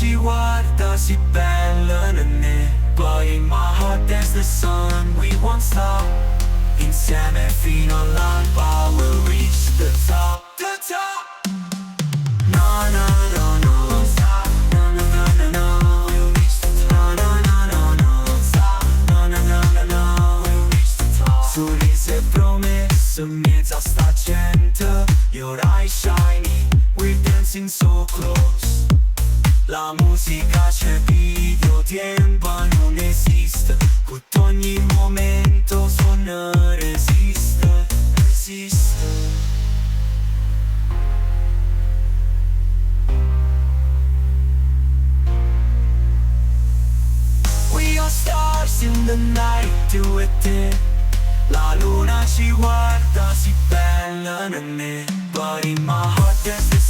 ci guarda si bella nel me. But in my heart there's the sun, we won't stop. Insieme fino all'alba we'll reach the top. The top. No, no, no, no, stop. No, no, no, no, no, we'll reach the top. No, no, no, no, no, stop. No, no, no, no, no, we'll reach the top. Sorrise e promesse in mezzo a sta gente. Your eyes shiny, we're dancing so close. La musica c'è, video tempo non esiste. Put ogni momento suona resiste, resiste. We are stars in the night, tu e te. La luna ci guarda si bella nel me. But in my heart there's this